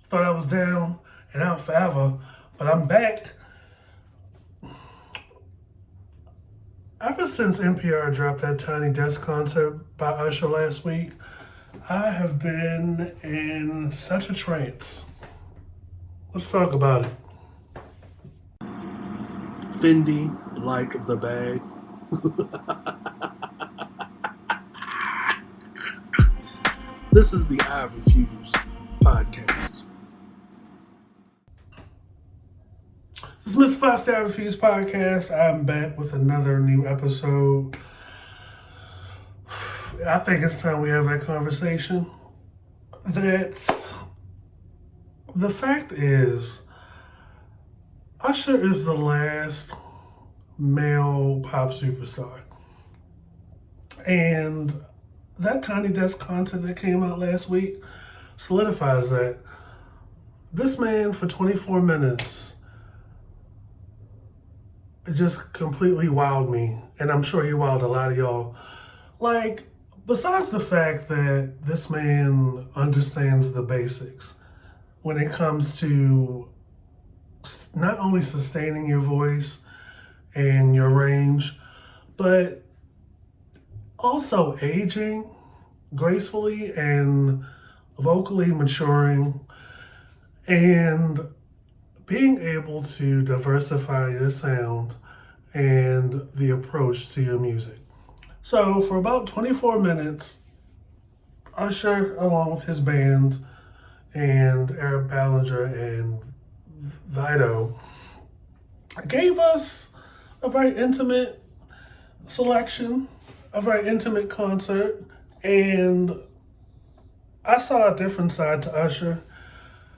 Thought I was down and out forever, but I'm back. Ever since NPR dropped that Tiny Desk concert by Usher last week, I have been in such a trance. Let's talk about it. Fendi, like the bag. This is the I Refuse podcast. This is Mr. Fox, the I Refuse podcast. I'm back with another new episode. I think it's time we have that conversation. The fact is, Usher is the last male pop superstar. And that Tiny Desk concert that came out last week solidifies that. This man, for 24 minutes, just completely wowed me. And I'm sure he wowed a lot of y'all. Like, besides the fact that this man understands the basics when it comes to not only sustaining your voice and your range, but also aging gracefully and vocally maturing and being able to diversify your sound and the approach to your music. So for about 24 minutes, Usher, along with his band and Eric Ballinger and Vito, gave us a very intimate selection, a very intimate concert, and I saw a different side to Usher.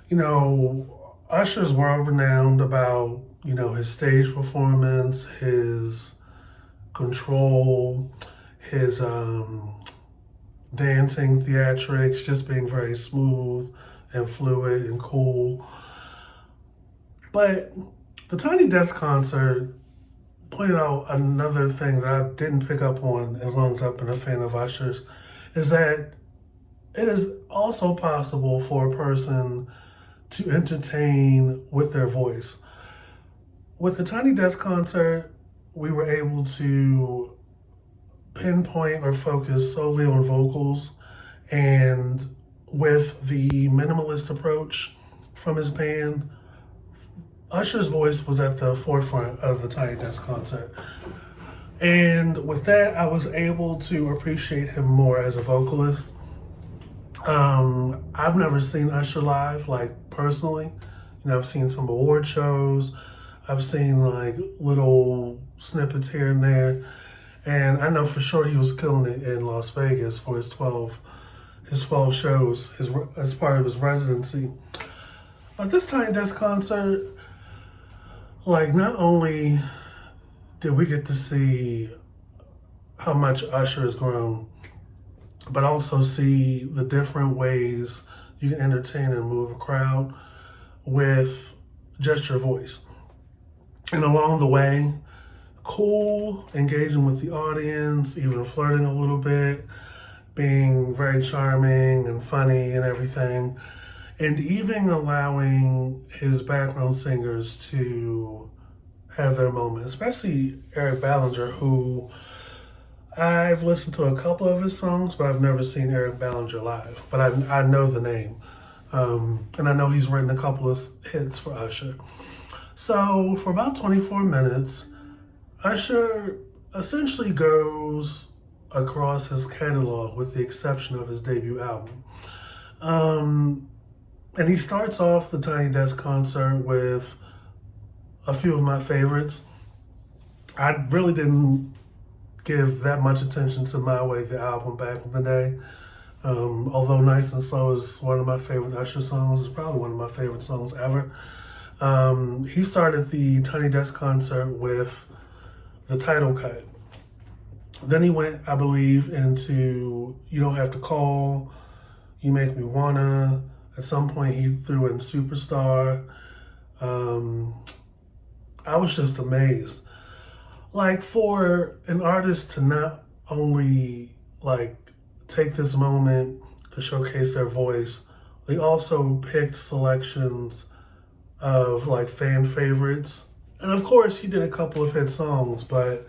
You know, Usher's world renowned about, his stage performance, his control, his dancing theatrics, just being very smooth and fluid and cool. But the Tiny Desk concert pointed out another thing that I didn't pick up on as long as I've been a fan of Usher's, is that it is also possible for a person to entertain with their voice. With the Tiny Desk concert, we were able to pinpoint or focus solely on vocals, and with the minimalist approach from his band, Usher's voice was at the forefront of the Tiny Desk concert. And with that, I was able to appreciate him more as a vocalist. I've never seen Usher live, like personally. I've seen some award shows. I've seen like little snippets here and there. And I know for sure he was killing it in Las Vegas for his 12 shows as part of his residency. But this Tiny Desk concert, like, not only did we get to see how much Usher has grown, but also see the different ways you can entertain and move a crowd with just your voice. And along the way, cool, engaging with the audience, even flirting a little bit, being very charming and funny and everything, and even allowing his background singers to have their moment, especially Eric Ballinger, who I've listened to a couple of his songs, but I've never seen Eric Ballinger live. But I know the name. And I know he's written a couple of hits for Usher. So for about 24 minutes, Usher essentially goes across his catalog with the exception of his debut album. And he starts off the Tiny Desk concert with a few of my favorites. I really didn't give that much attention to My Way, the album, back in the day. Although Nice and Slow is one of my favorite Usher songs, it's probably one of my favorite songs ever. He started the Tiny Desk concert with the title cut. Then he went, I believe, into You Don't Have to Call, You Make Me Wanna. At some point, he threw in Superstar. I was just amazed. Like, for an artist to not only, like, take this moment to showcase their voice. They also picked selections of like fan favorites. And of course, he did a couple of hit songs, but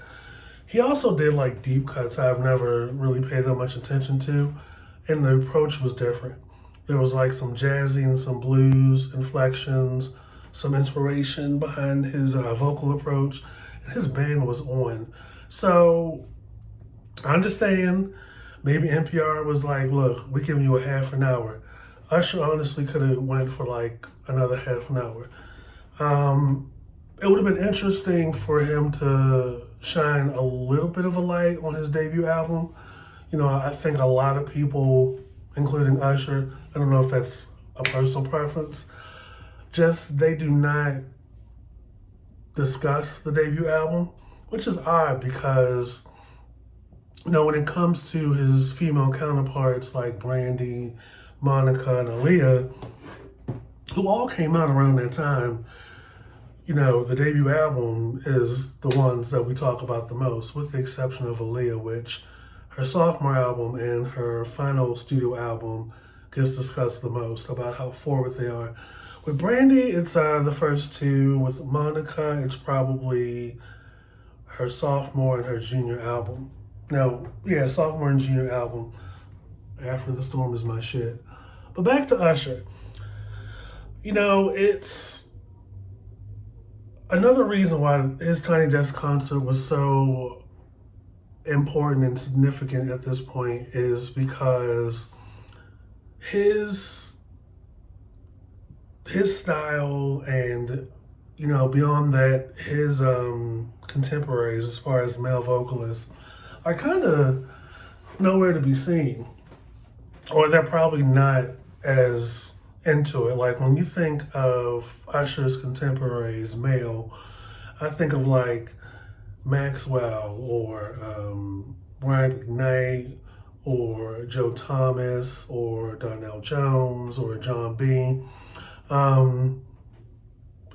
he also did like deep cuts I've never really paid that much attention to. And the approach was different. There was like some jazzy and some blues inflections, some inspiration behind his vocal approach, and his band was on. So I understand maybe NPR was like, look, we're giving you a half an hour. Usher honestly could have went for like another half an hour. It would have been interesting for him to shine a little bit of a light on his debut album. You know, I think a lot of people, including Usher, I don't know if that's a personal preference, just they do not discuss the debut album, which is odd because, you know, when it comes to his female counterparts like Brandy, Monica, and Aaliyah, who all came out around that time, you know, the debut album is the ones that we talk about the most, with the exception of Aaliyah, which her sophomore album and her final studio album gets discussed the most about how forward they are. With Brandy, it's the first two. With Monica, it's probably her sophomore and her junior album. No, yeah, sophomore and junior album. After the Storm is my shit. But back to Usher. You know, it's another reason why his Tiny Desk concert was so important and significant at this point is because his style and, you know, beyond that, his contemporaries as far as male vocalists are kind of nowhere to be seen, or they're probably not as into it. Like when you think of Usher's contemporaries, male, I think of like Maxwell or Brian McKnight or Joe Thomas or Donnell Jones or John B.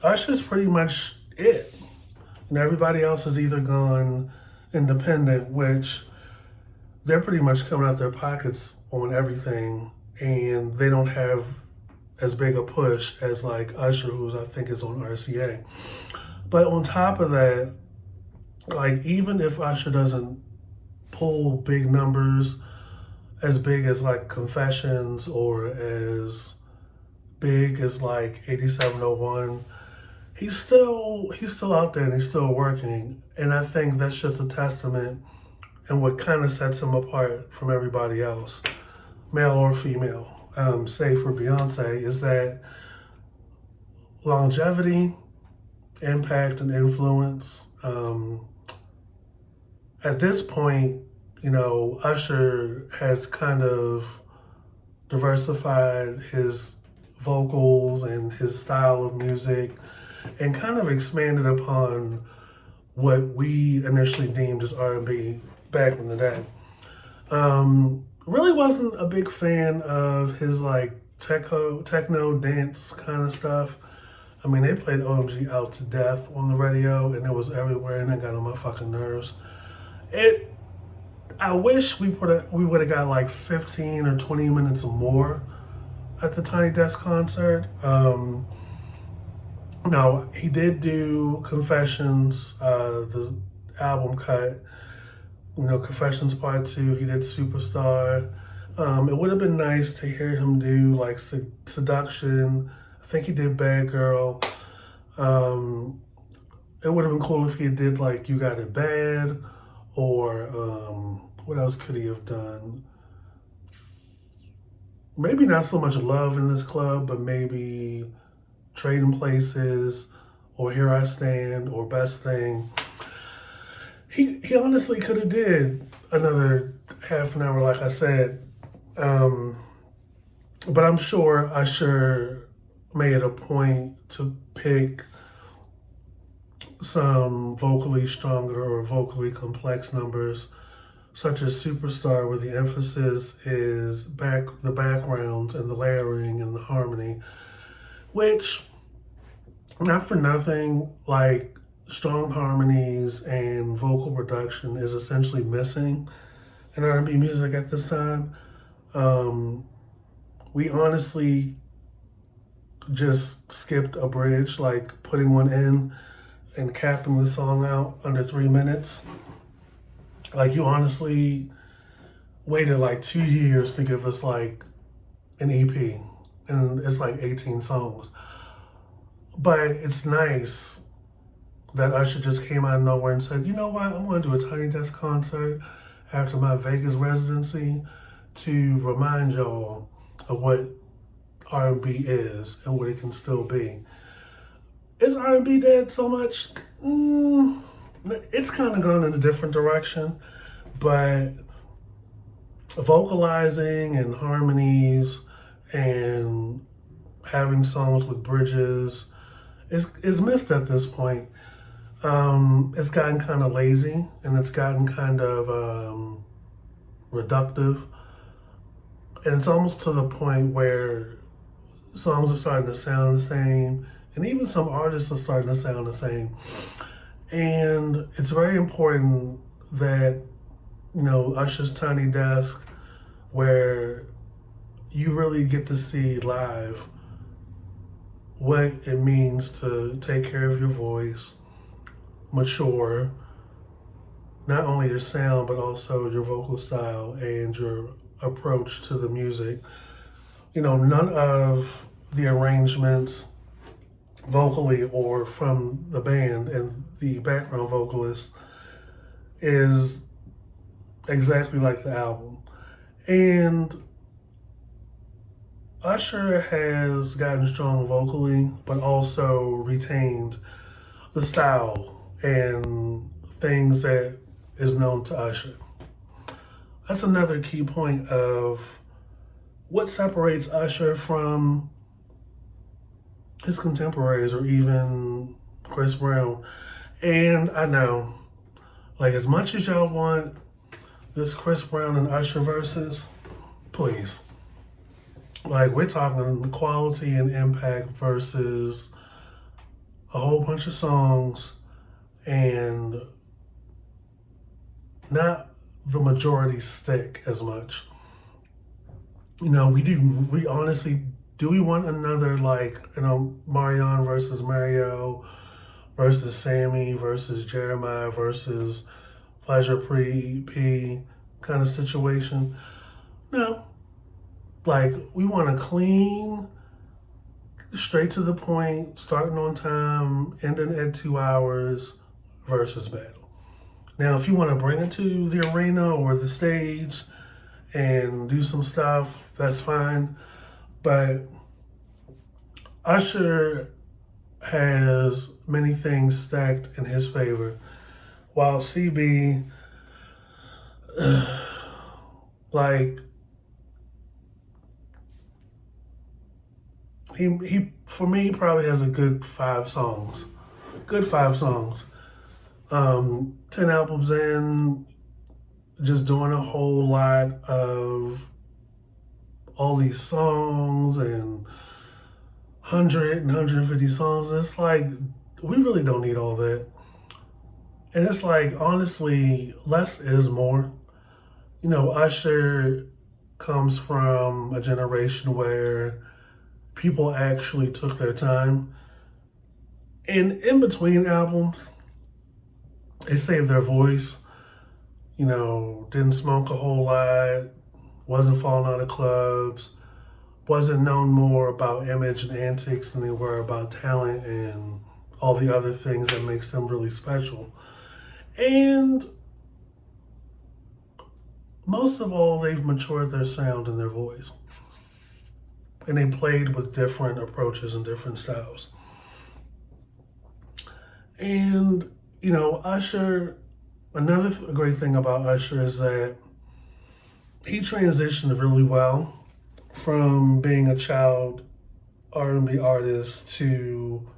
Usher's pretty much it. And everybody else has either gone independent, which they're pretty much coming out their pockets on everything, and they don't have as big a push as like Usher, who's I think is on RCA. But on top of that, like even if Usher doesn't pull big numbers as big as like Confessions or as big as like 8701, he's still out there and he's still working. And I think that's just a testament and what kind of sets him apart from everybody else, male or female. Say for Beyonce, is that longevity, impact, and influence. At this point, you know, Usher has kind of diversified his vocals and his style of music and kind of expanded upon what we initially deemed as R&B back in the day. Really wasn't a big fan of his like techno dance kind of stuff. I mean, they played OMG Out to Death on the radio and it was everywhere and it got on my fucking nerves. I wish we would have got like 15 or 20 minutes or more at the Tiny Desk concert. Now, he did do Confessions, the album cut, you know, Confessions Part 2, he did Superstar. It would have been nice to hear him do like Seduction. I think he did Bad Girl. It would have been cool if he did like You Got It Bad, or what else could he have done? Maybe not so much Love in This Club, but maybe Trading Places, or Here I Stand, or Best Thing. He honestly could have did another half an hour, like I said. But I'm sure Usher made it a point to pick some vocally stronger or vocally complex numbers, such as Superstar, where the emphasis is the backgrounds and the layering and the harmony, which, not for nothing, like strong harmonies and vocal production is essentially missing in R&B music at this time. We honestly just skipped a bridge, like putting one in and capping the song out under 3 minutes. Like you honestly waited like 2 years to give us like an EP, and it's like 18 songs. But it's nice that Usher just came out of nowhere and said, you know what, I'm going to do a Tiny Desk concert after my Vegas residency to remind y'all of what R&B is and what it can still be. Is R&B dead so much? It's kind of gone in a different direction, but vocalizing and harmonies and having songs with bridges is missed at this point. It's gotten kind of lazy and it's gotten kind of reductive. And it's almost to the point where songs are starting to sound the same, and even some artists are starting to sound the same. And it's very important that, Usher's Tiny Desk, where you really get to see live what it means to take care of your voice, mature, not only your sound, but also your vocal style and your approach to the music. None of the arrangements vocally or from the band and the background vocalist is exactly like the album. And Usher has gotten strong vocally, but also retained the style and things that is known to Usher. That's another key point of what separates Usher from his contemporaries or even Chris Brown. And I know, like, as much as y'all want this Chris Brown and Usher versus, please. Like, we're talking quality and impact versus a whole bunch of songs and not the majority stick as much. We honestly, do we want another, Marion versus Mario versus Sammy versus Jeremiah versus Pleasure P kind of situation? No. We want a clean, straight to the point, starting on time, ending at 2 hours versus battle. Now, if you want to bring it to the arena or the stage and do some stuff, that's fine. But Usher has many things stacked in his favor, while CB, he for me probably has a good 5 songs. 10 albums in, just doing a whole lot of all these songs and 100 and 150 songs. It's like, we really don't need all that. And it's like, honestly, less is more. Usher comes from a generation where people actually took their time. And in between albums, they saved their voice, didn't smoke a whole lot, wasn't falling out of clubs, wasn't known more about image and antics than they were about talent and all the other things that makes them really special. And most of all, they've matured their sound and their voice. And they played with different approaches and different styles. And, Usher, another great thing about Usher is that he transitioned really well from being a child R&B artist to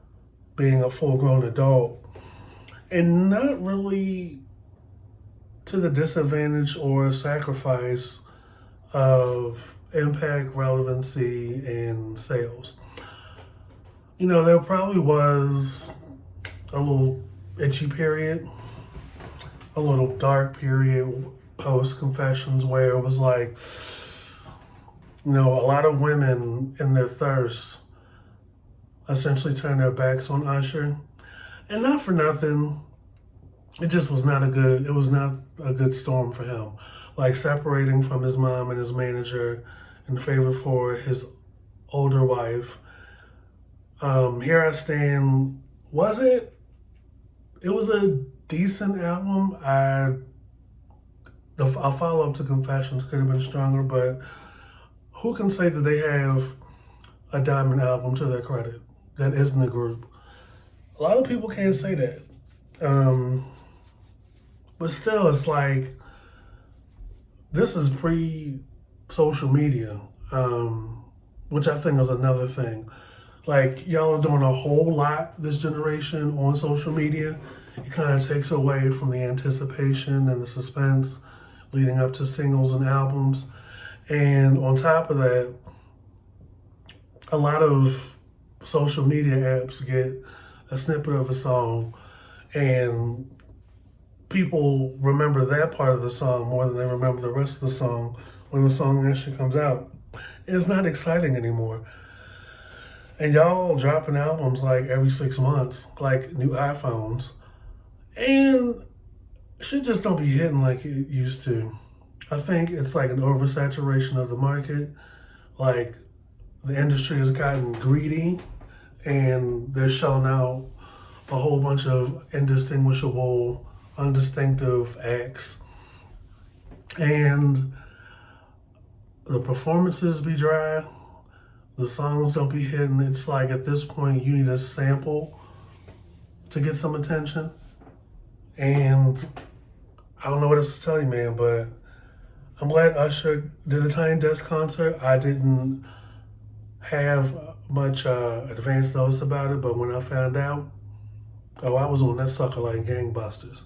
being a full-grown adult, and not really to the disadvantage or sacrifice of impact, relevancy, and sales. There probably was a little itchy period, a little dark period post Confessions where it was like, You know, a lot of women in their thirst essentially turned their backs on Usher. And not for nothing, it just was not a good, it was not a good storm for him. Like separating from his mom and his manager in favor for his older wife. Here I Stand, was it? It was a decent album. A follow up to Confessions could have been stronger, but who can say that they have a diamond album to their credit that isn't a group? A lot of people can't say that. But still, it's like this is pre social media, which I think is another thing. Like, y'all are doing a whole lot this generation on social media. It kind of takes away from the anticipation and the suspense leading up to singles and albums. And on top of that, a lot of social media apps get a snippet of a song and people remember that part of the song more than they remember the rest of the song when the song actually comes out. It's not exciting anymore. And y'all dropping albums like every 6 months, like new iPhones. And shit just don't be hitting like it used to. I think it's like an oversaturation of the market. Like the industry has gotten greedy and they're showing out a whole bunch of indistinguishable, undistinctive acts. And the performances be dry. The songs don't be hitting. It's like at this point you need a sample to get some attention. And I don't know what else to tell you, man, but I'm glad Usher did a Tiny Desk concert. I didn't have much advance notice about it, but when I found out, oh, I was on that sucker like gangbusters.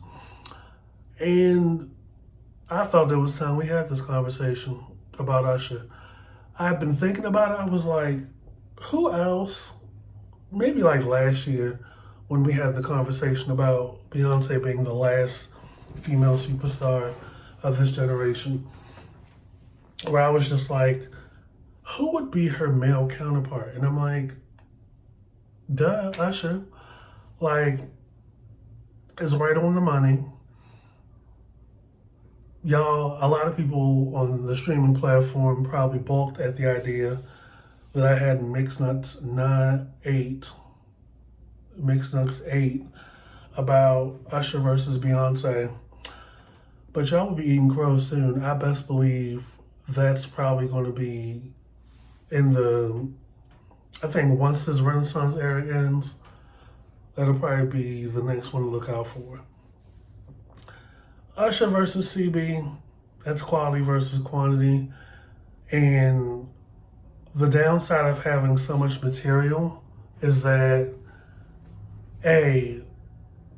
And I felt it was time we had this conversation about Usher. I've been thinking about it. I was like, who else? Maybe like last year when we had the conversation about Beyonce being the last female superstar of this generation, where I was just like, who would be her male counterpart? And I'm like, duh, Usher. Like, it's right on the money. Y'all, a lot of people on the streaming platform probably balked at the idea that I had Mixed Nuts 8 about Usher versus Beyonce. But y'all will be eating crow soon. I best believe that's probably going to be I think once this Renaissance era ends, that'll probably be the next one to look out for. Usher versus CB, that's quality versus quantity. And the downside of having so much material is that, A,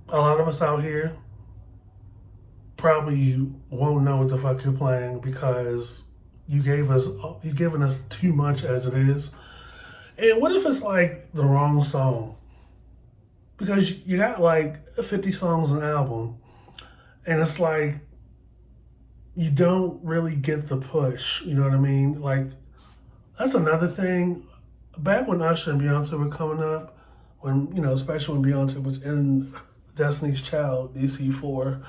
a lot of us out here probably won't know what the fuck you're playing because you've given us too much as it is. And what if it's like the wrong song? Because you got like 50 songs an album, and it's like you don't really get the push. You know what I mean? Like that's another thing. Back when Usher and Beyonce were coming up, especially when Beyonce was in Destiny's Child, DC4.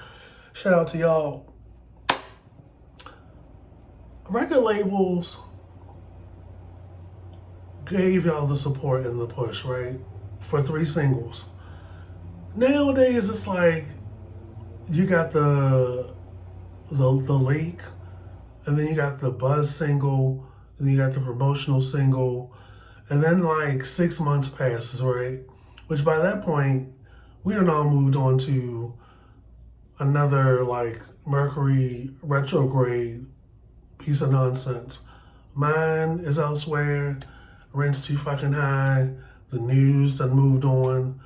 Shout out to y'all. Record labels gave y'all the support and the push, right? For 3 singles. Nowadays, it's like you got the leak, and then you got the buzz single, and then you got the promotional single, and then like 6 months passes, right? Which by that point, we done all moved on to another like Mercury retrograde piece of nonsense. Mine is elsewhere. Rent's too fucking high. The news done moved on.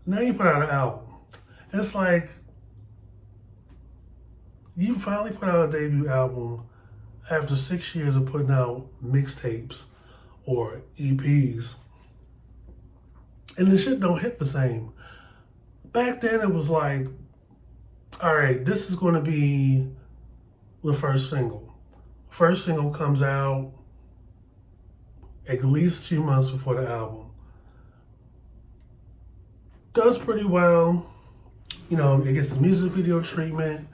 Now you put out an album. It's like you finally put out a debut album after 6 years of putting out mixtapes or EPs. And the shit don't hit the same. Back then it was like, all right, this is going to be the first single. First single comes out, at least 2 months before the album. Does pretty well. It gets the music video treatment.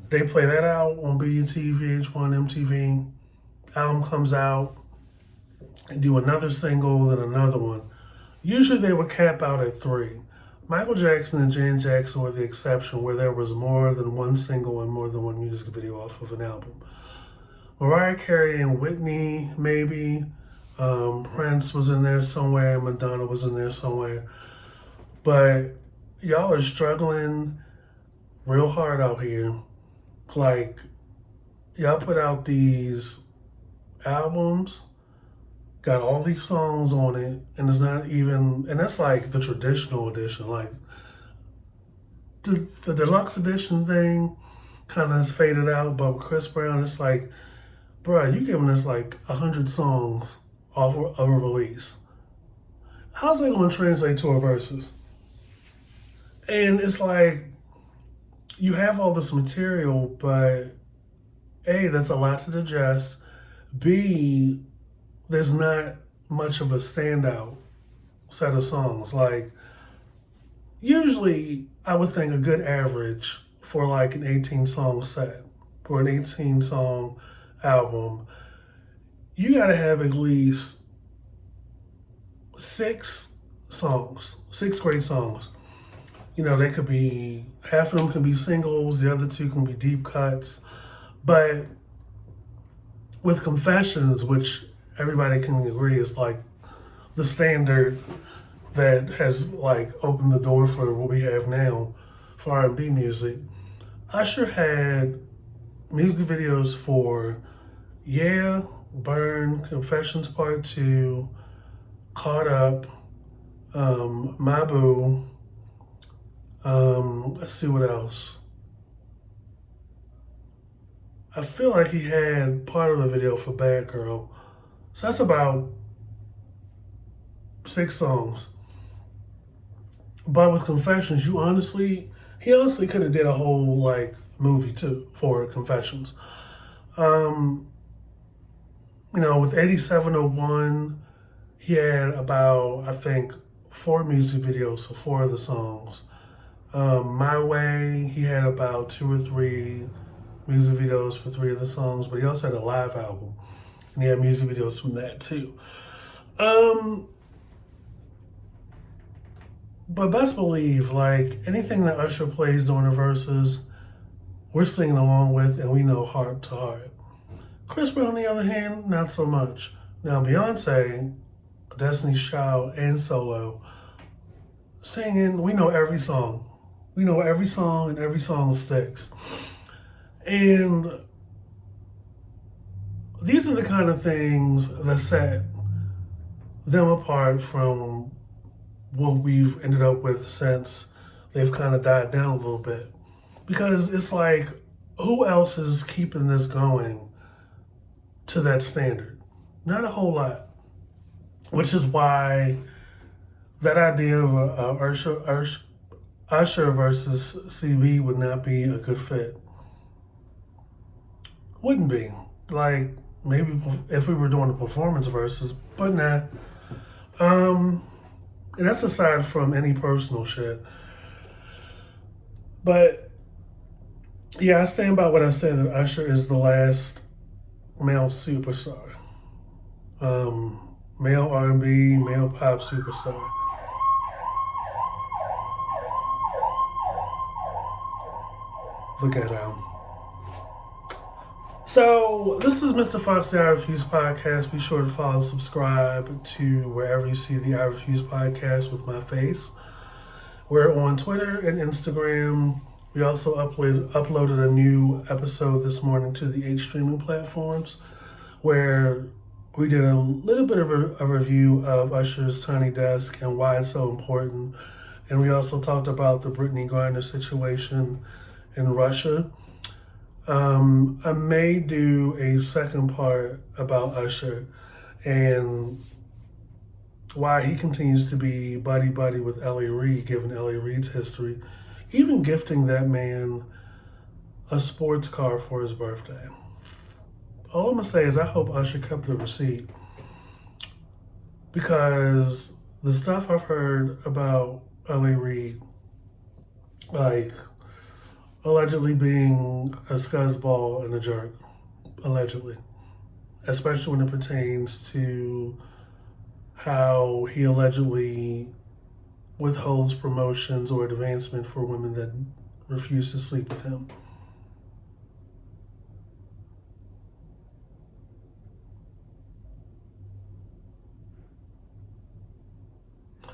They play that out on BET, VH1, MTV. Album comes out. They do another single, then another one. Usually they would cap out at 3. Michael Jackson and Janet Jackson were the exception, where there was more than one single and more than one music video off of an album. Mariah Carey and Whitney, maybe. Prince was in there somewhere. Madonna was in there somewhere. But y'all are struggling real hard out here. Like, y'all put out these albums, got all these songs on it, and it's not even, and that's like the traditional edition. Like, the deluxe edition thing kind of has faded out, but with Chris Brown, it's like, bruh, you giving us like 100 songs off of a release. How's that going to translate to a verses? And it's like, you have all this material, but A, that's a lot to digest. B, there's not much of a standout set of songs. Like, usually I would think a good average for like an 18-song set or an 18-song album, you gotta have at least 6 songs, 6 great songs. They could be, half of them can be singles, the other 2 can be deep cuts. But with Confessions, which everybody can agree is like the standard that has like opened the door for what we have now for R&B music, Usher had music videos for Yeah, Burn, Confessions Part 2, Caught Up, My Boo, let's see what else. I feel like he had part of the video for Bad Girl. So that's about 6 songs. But with Confessions, he honestly could have did a whole like movie too for Confessions. With 8701, he had about, I think, 4 music videos for 4 of the songs. My Way, he had about 2 or 3 music videos for 3 of the songs, but he also had a live album, and he had music videos from that too. But best believe, like, anything that Usher plays during the verses, we're singing along with, and we know heart to heart. Chris Brown, on the other hand, not so much. Now, Beyonce, Destiny's Child, and solo, singing, we know every song. We know every song, and every song sticks. And these are the kind of things that set them apart from what we've ended up with since they've kind of died down a little bit. Because it's like, who else is keeping this going to that standard? Not a whole lot. Which is why that idea of a Usher versus CB would not be a good fit. Wouldn't be. Like, maybe if we were doing a performance versus, but not. And that's aside from any personal shit. But yeah, I stand by what I said, that Usher is the last male superstar. Male R&B, male pop superstar. Look at him. So, this is Mr. Fox, the Irish Views Podcast. Be sure to follow and subscribe to wherever you see the Irish Views Podcast with my face. We're on Twitter and Instagram. We also uploaded a new episode this morning to the 8 streaming platforms, where we did a little bit of a review of Usher's Tiny Desk and why it's so important. And we also talked about the Brittany Griner situation in Russia. I may do a second part about Usher and why he continues to be buddy-buddy with L.A. Reid, given L.A. Reid's history, even gifting that man a sports car for his birthday. All I'm going to say is I hope Usher kept the receipt. because the stuff I've heard about LA Reid, like allegedly being a scuzzball and a jerk, allegedly, especially when it pertains to how he allegedly withholds promotions or advancement for women that refuse to sleep with him.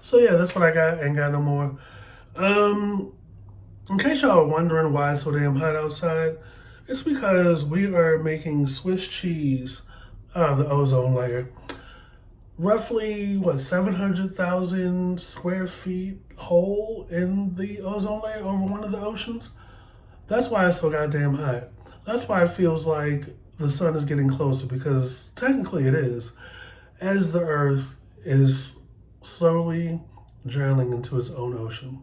So yeah, that's what I got. Ain't got no more. In case y'all are wondering why it's so damn hot outside, it's because we are making Swiss cheese out of the ozone layer. Roughly, 700,000 square feet hole in the ozone layer over one of the oceans? That's why it's so goddamn hot. That's why it feels like the sun is getting closer, because technically it is, as the earth is slowly drowning into its own ocean.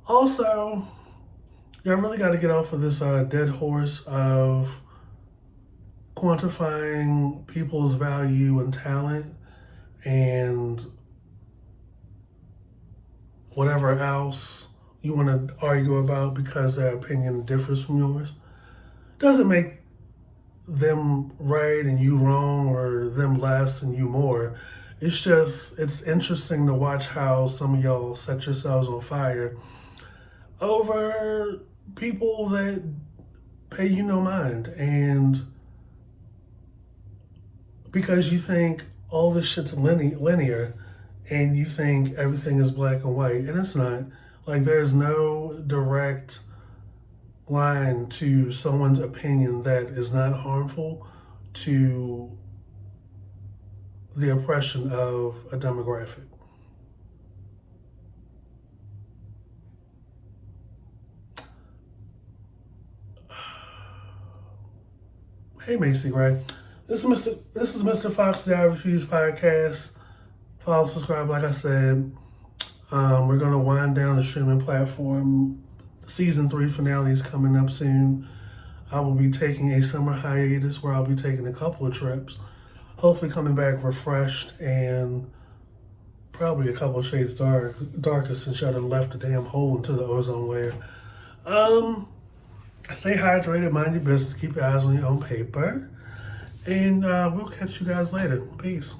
Also, y'all really got to get off of this dead horse of quantifying people's value and talent and whatever else you want to argue about because their opinion differs from yours. Doesn't make them right and you wrong, or them less and you more. It's just, it's interesting to watch how some of y'all set yourselves on fire over people that pay you no mind. And because you think all this shit's linear and you think everything is black and white, and it's not. Like, there's no direct line to someone's opinion that is not harmful to the oppression of a demographic. Hey, Macy Gray. This is Mr. Fox, the I Refuse podcast. Follow, subscribe, like I said. We're going to wind down the streaming platform. Season 3 finale is coming up soon. I will be taking a summer hiatus where I'll be taking a couple of trips. Hopefully coming back refreshed and probably a couple of shades darker since y'all done left a damn hole into the ozone layer. Stay hydrated, mind your business, keep your eyes on your own paper. And we'll catch you guys later. Peace.